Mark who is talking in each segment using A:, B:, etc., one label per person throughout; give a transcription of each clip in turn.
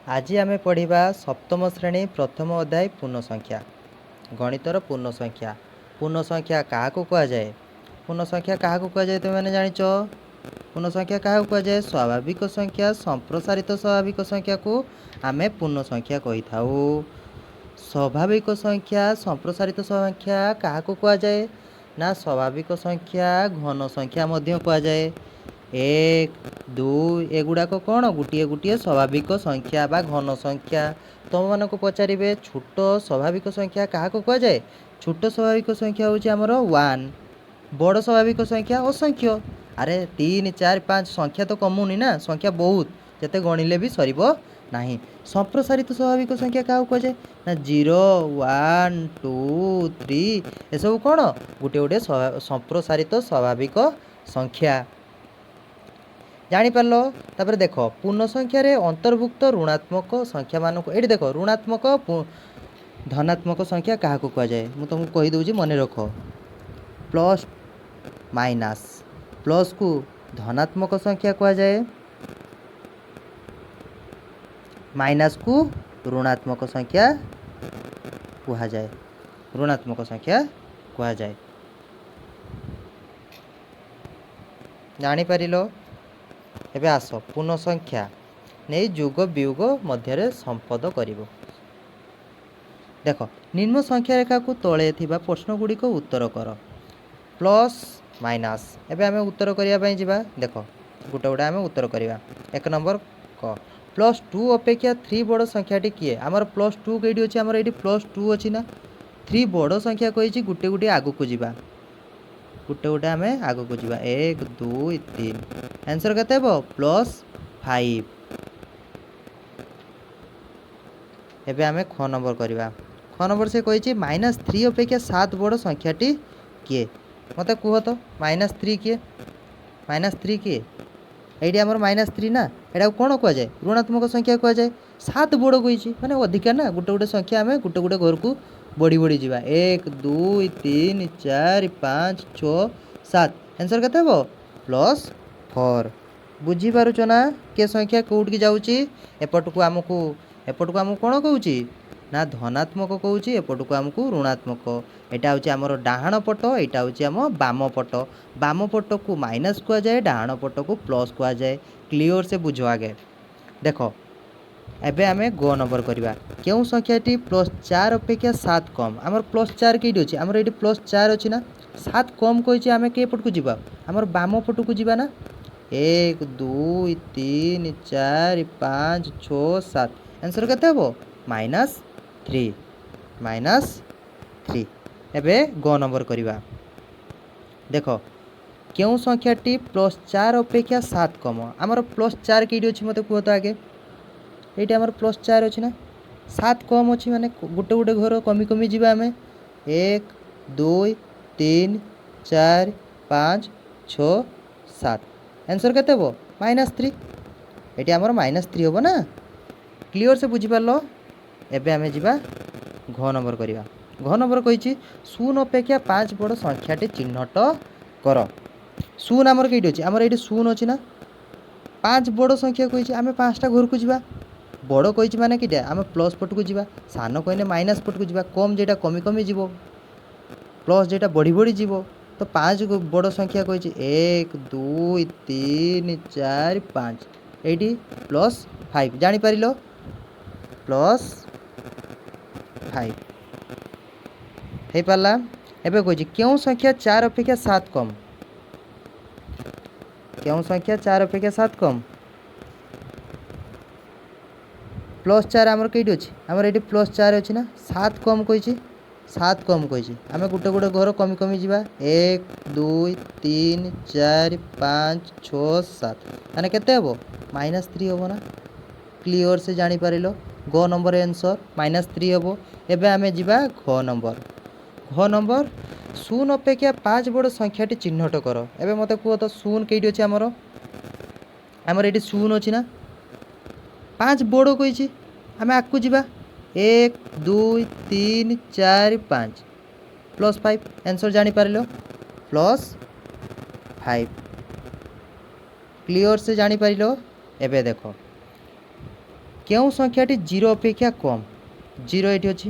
A: आज आम पढ़ा सप्तम श्रेणी प्रथम अध्याय पूर्ण संख्या गणितर पूर्ण संख्या। पूर्ण संख्या क्या कहुए? पूर्ण संख्या क्या कहुए तुम मैंने जाच? पूर्ण संख्या क्या कहुए? स्वाभाविक संख्या संप्रसारित स्वाभाविक संख्या को आम पूर्ण संख्या कही था। स्वाभाविक संख्या संप्रसारित संख्या क्या कहुए ना स्वाभाविक संख्या घन संख्या कहुए। एक दुई एगुड़ाक कौन गोटे गोटे स्वाभाविक संख्या बा घन संख्या। तुम मान पचारे छोट स्वाभाविक संख्या क्या कहुए? छोट स्वाभाविक संख्या हूँ आमर 1। बड़ स्वाभाविक संख्या असंख्य। अरे 3 4 5 संख्या तो कमुनी ना, संख्या बहुत जिते गणिले भी सर ना। संप्रसारित स्वाभाविक संख्या क्या कहुए ना 0 1 2 3 ये सब कौन गोटे गोटे संप्रसारित स्वाभाविक संख्या। जापर तापर देख पूर्ण संख्यार अंतर्भुक्त ऋणात्मक संख्या मान ये देख ऋणात्मक धनात्मक संख्या क्या कहुए मुझे तुमको कहीदे मन रख। प्लस माइनस प्लस को धनात्मक संख्या कहुए, माइनस को ऋणात्मक संख्या कहुए, ऋणात्मक संख्या कहुए। जापर एबे आस पूर्ण संख्या नहीं जुग वियोग मध्य संपद कर। देख निम्न संख्या रेखा को तले थिबा प्रश्न गुड़िक उत्तर कर। प्लस माइनस एबे आमे उत्तर करने जावा। देख गोटे गोटे आमे उत्तर करवा। एक नंबर क +2 अपेक्षा 3 बड़ संख्याटी किए? आमर +2 कईटी अच्छी? आमर ये +2 अच्छी ना। 3 बड़ संख्या कही गोटे गोटे आग को जावा, गोटे गोटे आम आग को जावा। 1 2 3 आंसर केते हो? +5। एबे आमे ख नंबर करवा। ख नंबर से कही -3 अपेक्षा 7 बड़ संख्याटी किए? मत कह तो -3 किए? -3 किए? ये आमर -3 ना, यहाँ कौन कहुए? ऋणात्मक संख्या कहुए। 7 बड़ कही मैंने अधिका ना, गोटे गोटे संख्या आम गोटे गोटे घर को बढ़ी बढ़ी जावा। 1 2 3 4 5 6 7 आंसर केते हो? +4। बुझीपारुच ना के संख्या कौट जाऊँगी? एपटू आमको कौन कहूँ ना धनात्मक कहूँ, एपटू आमको ऋणात्मक। यहाँ हूँ आमर डाहाण पट, यहाँ हूँ आम बाम पट। बाम पट को माइनस कहुए, डाहाण पट को प्लस कहुए। क्लियर से बुझ आगे। देख एबे आमे ग नंबर करवा। क्यों संख्याटी +4 अपेक्षा 7 कम? आमर +4 कईटी अच्छी? आमर ये +4 अच्छी ना। 7 कम कही आम के पट को जावा? आमर बाम पट को जावा ना। 1 2 3 4 5 6 7 आंसर केते हो? -3। -3 एबे ग नंबर करवा। देख क्यों संख्याटी +4 अपेक्षा 7 कम? आमर +4 कईटी अच्छी मत कह तो आगे? ये आमर +4 अच्छी ना। 7 कम अच्छी माने गोटे गोटे घर कमी कमी जावा आम। 1 2 3 4 5 6 7 आंसर केते हो? -3। ये आमर -3 हम ना। क्लियर से बुझीपार। एबे आमे जिबा घ नंबर करवा। घ नंबर कही 0 अपेक्षा 5 बड़ संख्याटी चिन्हट कर। 0 आमर कईटी अच्छी? आमर ये 0 अच्छी ना। 5 बड़ संख्या कही आम 5टा घर को जावा। बड़ कही माने कि आम प्लस पट को जावा, सान कहने माइनस पट को जावा, कम जेटा कमी कमी जीव, प्लस जेटा बढ़ी बढ़ी जीव। तो 5 बड़ संख्या कही 1 2 3 4 5 ये +5 जापर +5 हो पारा। एबे कही क्यों संख्या 4 अपेक्षा 7 कम? क्यों संख्या 4 अपेक्षा 7 कम? +4 आमर कईटी अच्छी? आमर ये +4 अच्छी ना। 7 कम कही 7 कम कही आम गोटे गोटे घर कमी कमी जावा। 1 2 3 4 5 6 7 मैंने केते हम? -3 हम ना। क्लियर से जापर ग नंबर आंसर -3 हम। एबे आमे जिबा घ नंबर। घ नंबर 0 अपेक्षा 5 बड़ संख्याटी चिन्हट कर। एबे मत कह तो 0 कईटी अच्छी? आमर आमर ये 0 अच्छी ना। 5 बड़ कही आम आगू जावा। 1 2 3 4 5 +5 आंसर जापर +5। क्लियर से जापर। एबे देख केउं संख्याटी 0 अपेक्षा कम 0 ये अच्छी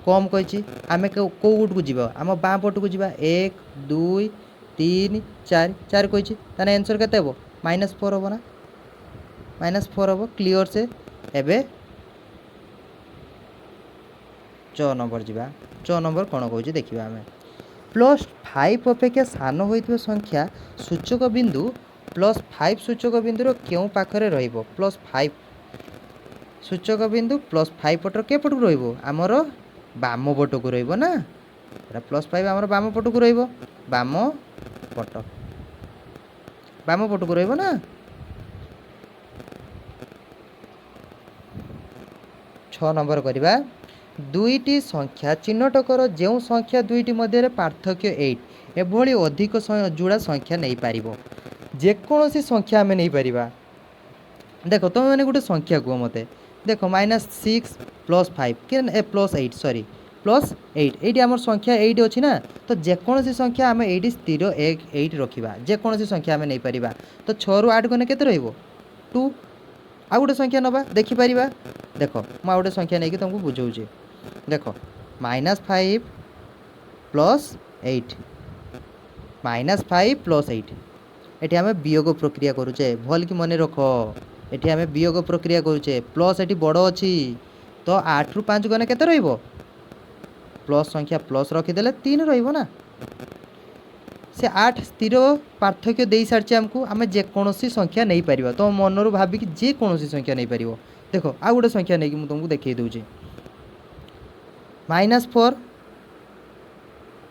A: कम कही आम कौ गुट को जीवा आम बाँ पट को जीवा 1 2 3 4 4 कही ताने आंसर केते हबो -4 हबो ना -4 हबो क्लियर से एबे 6 नंबर जीवा 6 नंबर कौन कहूँ देखा आम +5 अपेक्षा सान होइथिबा संख्या सूचक बिंदु +5 सूचक बिंदुर केउं पाखरे रहिबो +5 सूचक बिंदु +5 पटर के पट को रहिबो आमर बाम पट को रहिबो ना एटा +5 आमर बाम पट को रहिबो बाम पट को रहिबो ना। छ नंबर करवा दुईटी संख्या चिन्हट कर जो संख्या दुईटी मध्य पार्थक्य 8 एभली अधिक जोड़ा संख्या नहीं पारिबो जेकोसी संख्या आम नहीं पारिबा देख तुम मैंने गोटे संख्या कह मत देख -6 +5 कि +8 सॉरी +8 ये आम संख्या 8 अच्छी ना तो जेकोसी संख्या आम ये स्थिर 8 रखा जेकोसी संख्या आम नहीं पारिबा तो 6 ରୁ 8 गने केते रहिबो 2 आ गोटे संख्या नवा देखिपर देख मुझे गोटे संख्या नहीं तुमको बुझाऊँ देख -5 +8 -5 +8 ये आम वियोग प्रक्रिया करुचे भल कि मन रख ये आम वियोग प्रक्रिया करुचे प्लस ये बड़ अच्छी तो 8 ରୁ 5 गने केते रहिबो प्लस संख्या प्लस रखीदे 3 रहिबो ना से 8 स्थिर पार्थक्य दे सारी आमको आम जेकोसी संख्या नहीं पार तो मनर भाविक जेकोसी संख्या नहीं पार देख आ गोटे संख्या नहीं मुझे तुमको देखी दूसरी -4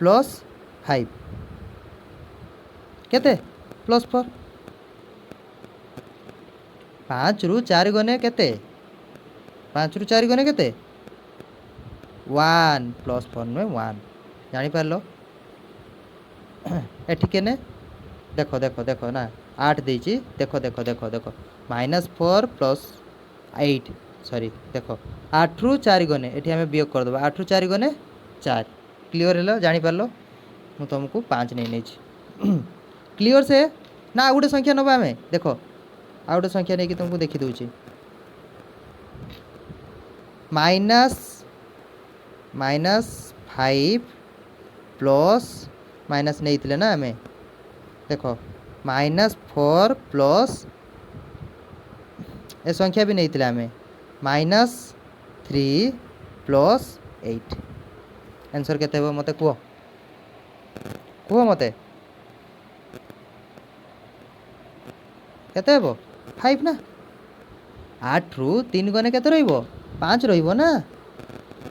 A: +5 केते +4 5 ରୁ 4 गने केते 5 ରୁ 4 गने केते 1 +4 नुहे 1 जापार एठिके ने देख देख देख ना 8 देची देख देख देख देख -4 +8 सॉरी देख 8 ରୁ 4 गने ये आम वियोग करदे 8 ରୁ 4 गने 4 क्लीयर है जापार मु तुमको 5 नहीं क्लीयर से ना आ गोटे संख्या नवा आम देख आ गोटे संख्या नहीं तुमको देखी दूची -5 प्लस माइनस नहीं ना आम देख -4 प्लस ए संख्या भी नहीं आम -3 +8 आंसर केते मत कह कह मत केते 5 ना 8 ରୁ 3 गने केते रहिबो 5 रहिबो ना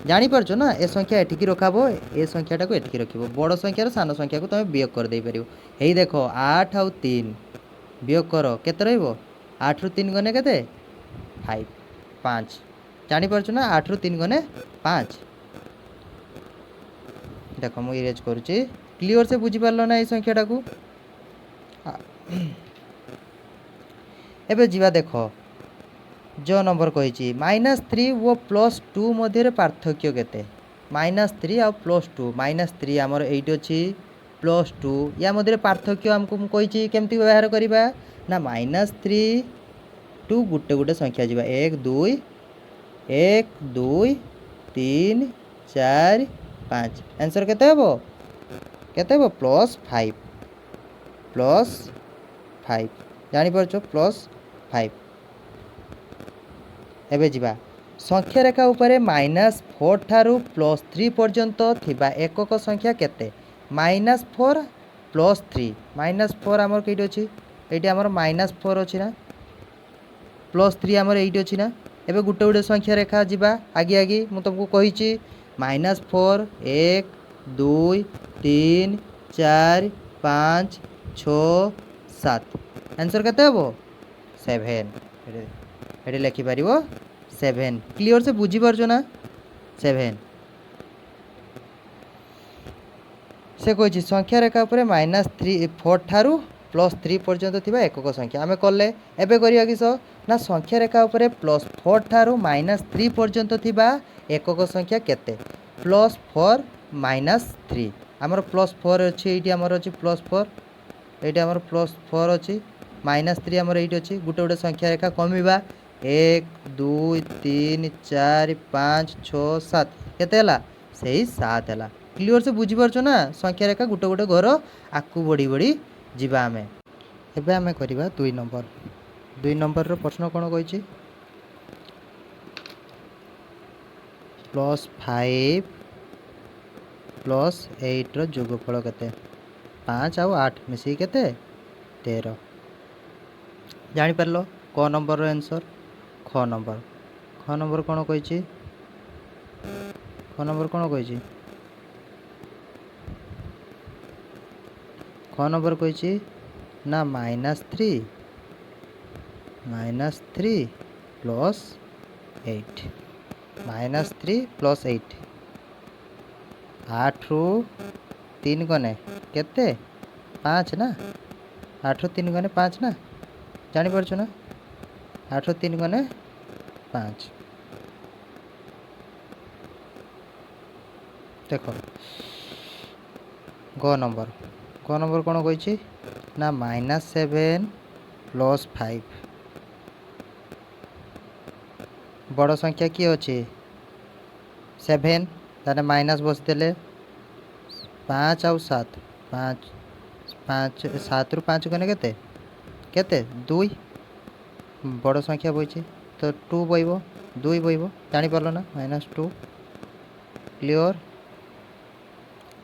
A: जापार ना ए संख्या एठिकी रखाब ए संख्याटा को एठिकी रखिबो बड़ संख्यार सान संख्या को तुम वियोग कर दे पारिबो हेई देख 8 आउ 3 वियोग कर केते रहिबो 8 ରୁ 3 गने केते 5 जापार ना 8 ରୁ 3 गने 5 देख मु इरेज करुच्ची क्लियर से बुझीपार ना ये संख्याटा को एबे जीवा देख जो नंबर कही -3 वो +2 मध्य पार्थक्य केते -3 आ +2 -3 आमर 8 अच्छी +2 या मध्य पार्थक्य आमको कही केमती व्यवहार करवा ना -3 टू गुटे गुटे संख्या जीवा 1 2 3 4 5 आंसर केते हबो +5 जानी परछो +5 एबे जीवा संख्या रेखा उपरे -4 ठारू +3 पर्यंत थिबा एकक संख्या केते -4 +3 -4 आमर केटी अछि एटी आमर -4 अछि ना +3 आमर एटी अछि ना एबे गुटे गुटे संख्या रेखा जीवा आगे आगे मु तुमको कहिछि -4 1 2 3 4 5 6 7 आंसर केते हबो 7 ये लिखिपर 7 क्लियर से बुझी पारछ ना 7 से कही संख्या रेखा पर -4 ठारू +3 पर्यंत थिबा एकक संख्या आम कले एबे करिया किस ना संख्या रेखा पर +4 ठारू -3 पर्यंत थिबा एकक संख्या केते +4 -3 आमर +4 अच्छी ये आमर अच्छी +4 ये आमर +4 अच्छी -3 आमर ये अच्छी गोटे गोटे संख्या रेखा कमिबा एक दुई तीन चार पाँच छः सात केते से ही सात है क्लीयर से बुझीपार ना संख्या रेखा गोटे गोटे घर आकू बढ़ी बढ़ी जीवा आमे एबे आमे करिबा दुई नंबर रो प्रश्न कौन कही +5 +8 रो जोगफल केते 5 आउ 8 मिसी केते 13 जानी पारलो क नंबर रो आंसर ख नंबर कौन कही ख नंबर कौन कही ख नंबर कही ना -3 +8 -3 +8 8 रु 3 गने केते 5 ना 8 रु 3 गने 5 ना जानी पारछु ना 8 रु 3 गने 5 देख ग नंबर कौन कही ना -7 +5 बड़ संख्या किए अच्छे 7 ताने माइनस बसदेले 5 आउ 7 5 5 7 रु 5 गने केते केते 2 बड़ संख्या बही तो 2 बहब 2 बहब जानीपार ना -2 क्लियर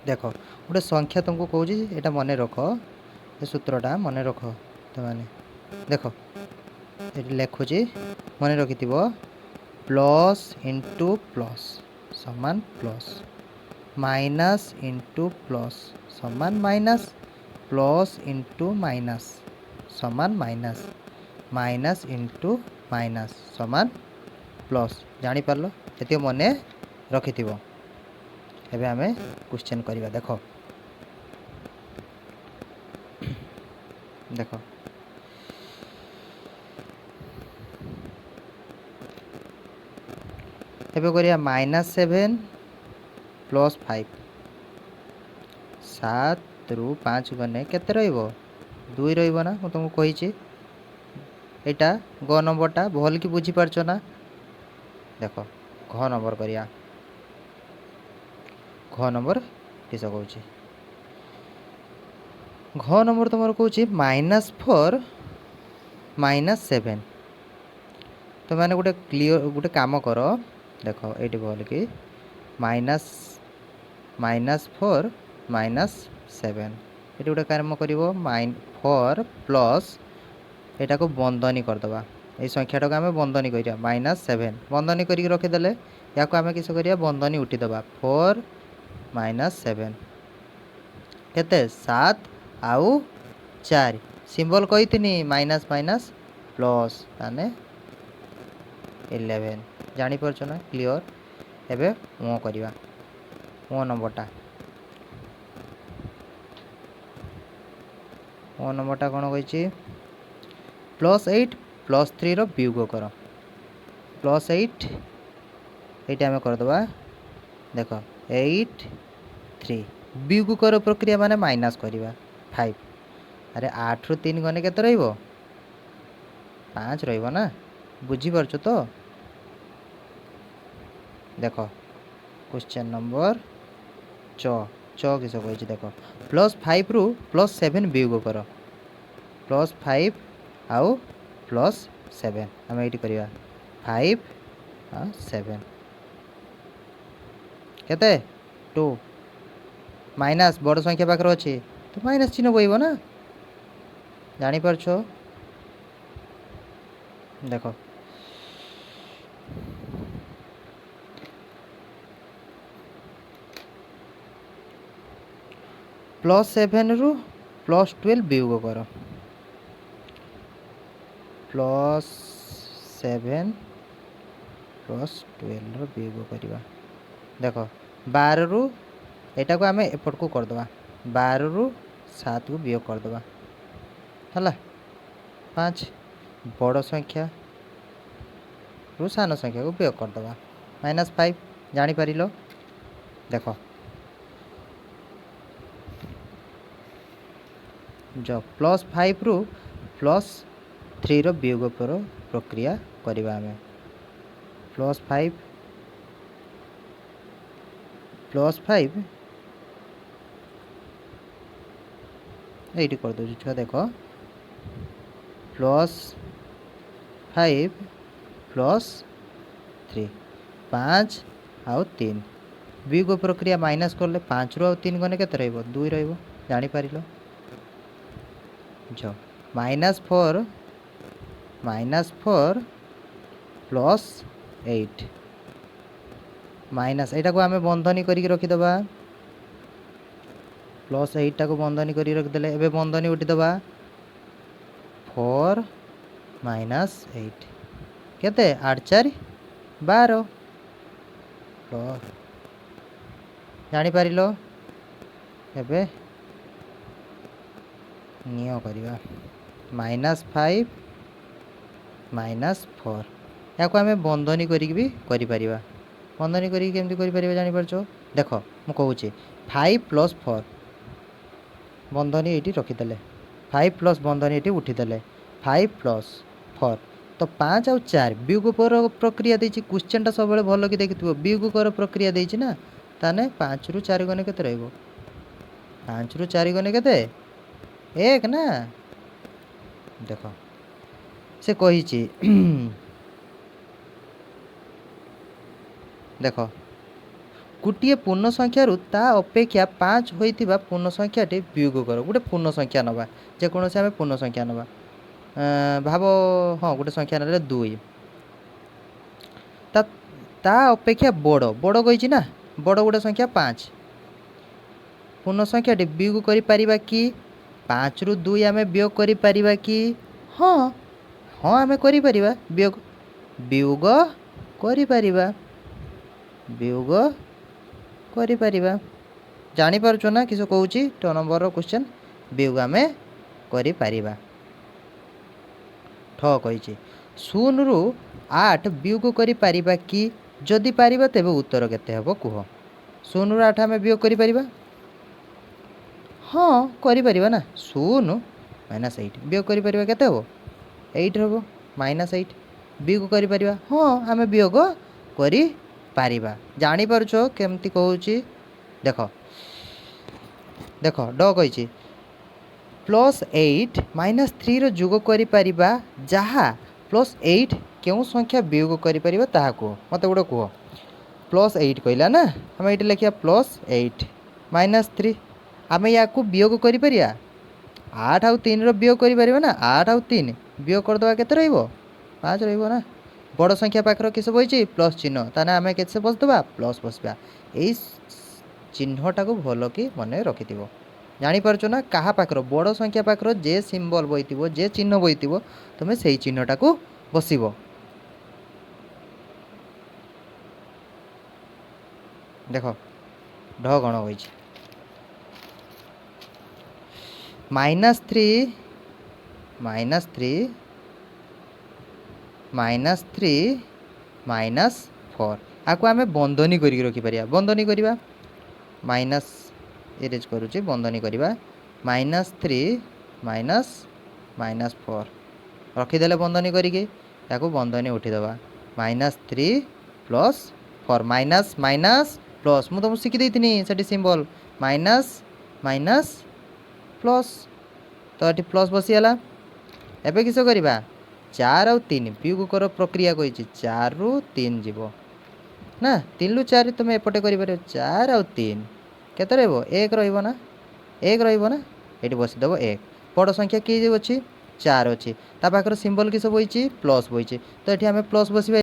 A: देख गोटे संख्या तुमको कौच यहाँ मन रख ये सूत्रटा मन रख तुमने देख ये लिखुची मन रखि प्लस इंटू प्लस समान प्लस माइनस इंटू प्लस समान माइनस प्लस इंटू माइनस समान माइनस माइनस इंटू माइनस समान प्लस जानीपार ये मन रखि एबे आमे क्वेश्चन करिवा देख देख एबे करिया -7 +5 7 रु 5 गने केते रहिबो 2 रहिबो ना मु तुमको कहिछि एटा ग नंबरटा भल कि बुझी पारछो ना देख घ नंबर करिया घ नंबर किस कहूँ घ नंबर तुम कौच -4 -7 तो मैंने गोटे क्लियर गोटे काम कर देख ये भल कि -4 -7 ये गोटे काम कर 4 प्लस यहाँ को बंधनी करदे ये संख्याटा को आम बंधनी करिया -7 बंधनी करके रखीदे या आम किस करिया बंधनी उठीदबा 4 -7 केते 7 आउ 4 सिंबल कही माइनस माइनस प्लस ताने 11 जानीपार ना क्लियर एबे ओ करिया ओ नंबरटा कौन कही +8 +3 रो वियोग कर +8 ये आम करदे देख 8 3 वियोग कर प्रक्रिया माने माइनस करवा 5 अरे 8 रु 3 गने केते रहिबो 5 रहिबो ना बुझी पारछो तो देख क्वेश्चन नंबर च किस कही देख +5 रु +7 वियोग कर +5 आउ +7 आम ये करवा 5 7 केते 2 माइनस बड़ संख्या पाखे अच्छे तो माइनस चिन्ह बहब ना जानीपार देख +7 रु +12 वियोग कर +7 +12 वियोग करवा देख 12 रु एटा को आम एपट को करदे 12 रु 7 को वियोग करदे है 5 बड़ संख्या रु सान संख्या को वियोग करदे -5 जानीपार देख जो +5 रु +3 रो वियोग प्रक्रिया करवा आम +5 ये कर दो छुआ देख +5 +3 5 आउ 3 वियोग प्रक्रिया माइनस कले 5 रु 3 गने के 2 रहीपर जो -4 +8 माइनस यहाँ को आम बंधनी करके रखीदे +8 टाक बंधनी कर रखीदे ए बंधनी उठीदे 4 - 8 केते 8 4 12 जापर एबे निय करवा -5 -4 या को आम बंधनी करी भी करिपरिबा बंधनी करी केमती करिपरिबा जानि परछो देख मु कहूची 5 + 4 बंधनी ये रखीदे 5 प्लस बंधनी ये उठीदे 5 + 4 तो 5 आउ 4 वियोग प्रक्रिया देछि क्वेश्चन टा सब भल कि देखिथिबो वियोग प्रक्रिया देछि ना ताने 5 रु 4 गने केते रहइबो 5 रु 4 गने केते 1 ना देख से कहिछि देख गोटे पूर्ण संख्या ता अपेक्षा 5 होइतिबा पूर्ण संख्याटी वियोग कर गोटे पूर्ण संख्या नवा जेकोसी आम पूर्ण संख्या नवा भाव हाँ गोटे संख्या ना 2 ता अपेक्षा बड़ बड़ कही ना बड़ गोटे संख्या 5 पूर्ण संख्याटी वियोग करि परिबा कि 5 रु 2 आम वियोग करि परिबा कि हाँ हाँ आम करि परिबा वियोग वियोग करि परिबा वियोग करि परिबा जानि पारुछो ना किस कहूची 2 नंबर क्वेश्चन वियोग आम करि परिबा ठ कही 0 रु 8 वियोग करि परिबा कि जदि पारिबा तेबे उत्तर केते हबो कुह 0 रु 8 आम वियोग करि परिबा हाँ करि परिबा ना 0 - 8 वियोग करि परिबा केते हबो 8 हबो -8 वियोग करि परिबा हाँ आम वियोग करि पारिबा जानि पारुछो केमती कहूची देख देख ड कही +8 - 3 रो जोग करि परिबा जहा +8 क्यों संख्या वियोग करि परिबा ताहा को मते गुडे कह +8 कहला ना आम ये लिखा +8 - 3 आम या वियोग करि परिबा 8 आउ 3 रो वियोग करि परिबा ना 8 आउ 3 वियोग करदवा केते रहइबो 5 रहइबो ना बड़ संख्या पाखर किस बही प्लस चिन्ह ताने आम के बसदबा प्लस बसवा यही चिन्हटा को भल कि मन रखि जापर ना क्या पाखर बड़ संख्या पाखर जे सिंबल बही जे चिन्ह बही तुम से चिन्हटा को बसब देख ढ गण बही -3 -4 आपको आम बंधनी कर रखिपर बंधनी करवा माइनस इरेज करुचे बंधनी करवा -3 -4 रखीदे बंधनी करके बंधनी उठीदबा -3 + 4 माइनस माइनस प्लस मुझे तुमको शिखी देनी से सिंबल माइनस माइनस प्लस तो ये प्लस बसीगला एबे किस करवा 4 आउ 3 वियोग कर प्रक्रिया कही 4 रु 3 जीव ना 3 रु 4 तुम एपटे कर 4 आउ 3 केते रहइबो 1 रहइबो ना 1 रहइबो ना ये बसीदेव 1 बड़ संख्या किए अच्छी 4 अच्छी ता पाखर सिंबल किस बही प्लस बही तो ये आम प्लस बसवा